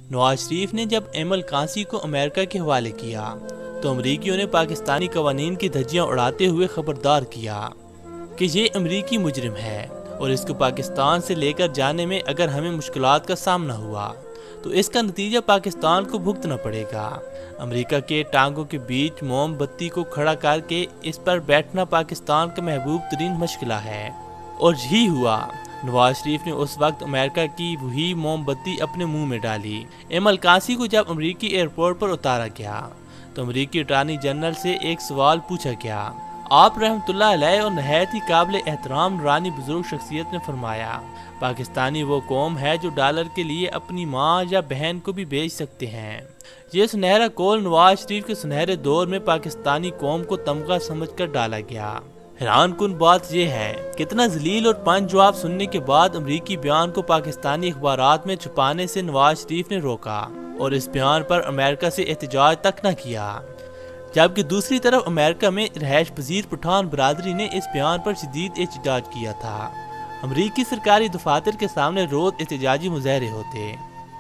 نواز شریف نے جب ایمل کانسی کو امریکہ کے حوالے کیا تو امریکیوں نے پاکستانی قوانین کی دھجیاں اڑاتے ہوئے خبردار کیا کہ یہ امریکی مجرم ہے اور اس کو پاکستان سے لے کر جانے میں اگر ہمیں مشکلات کا سامنا ہوا تو اس کا نتیجہ پاکستان کو بھگتنا پڑے گا۔ امریکہ کے ٹانگوں کے بیچ موم بتی کو کھڑا کر کے اس پر بیٹھنا پاکستان کا محبوب ترین مشغلہ ہے، اور یہی ہوا۔ نواز شریف نے اس وقت امریکہ کی وہی موم بتی اپنے منہ میں ڈالی۔ ایمل کانسی کو جب امریکی ایئرپورٹ پر اتارا گیا تو امریکی اٹارنی جنرل سے ایک سوال پوچھا گیا۔ آپ رحمت اللہ علیہ اور نہایت ہی قابل احترام نورانی بزرگ شخصیت نے فرمایا، پاکستانی وہ قوم ہے جو ڈالر کے لیے اپنی ماں یا بہن کو بھی بیچ سکتے ہیں۔ یہ سنہرا قول نواز شریف کے سنہرے دور میں پاکستانی قوم کو تمغہ سمجھ کر ڈالا گیا۔ حیران کن بات یہ ہے کتنا ذلیل اور پنج جواب سننے کے بعد امریکی بیان کو پاکستانی اخبارات میں چھپانے سے نواز شریف نے روکا اور اس بیان پر امریکہ سے احتجاج تک نہ کیا، جبکہ دوسری طرف امریکہ میں رہائش پذیر پٹھان برادری نے اس بیان پر شدید احتجاج کیا تھا۔ امریکی سرکاری دفاتر کے سامنے روز احتجاجی مظاہرے ہوتے۔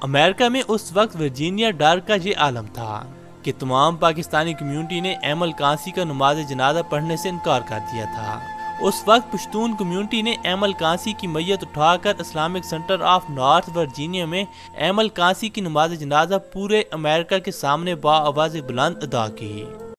امریکہ میں اس وقت ورجینیا ڈر کا یہ عالم تھا کہ تمام پاکستانی کمیونٹی نے ایمل کانسی کا نماز جنازہ پڑھنے سے انکار کر دیا تھا۔ اس وقت پشتون کمیونٹی نے ایمل کانسی کی میت اٹھا کر Islamic centre of north Virginia میں ایمل کانسی کی نماز جنازہ پورے امریکہ کے سامنے با آواز بلند ادا کی۔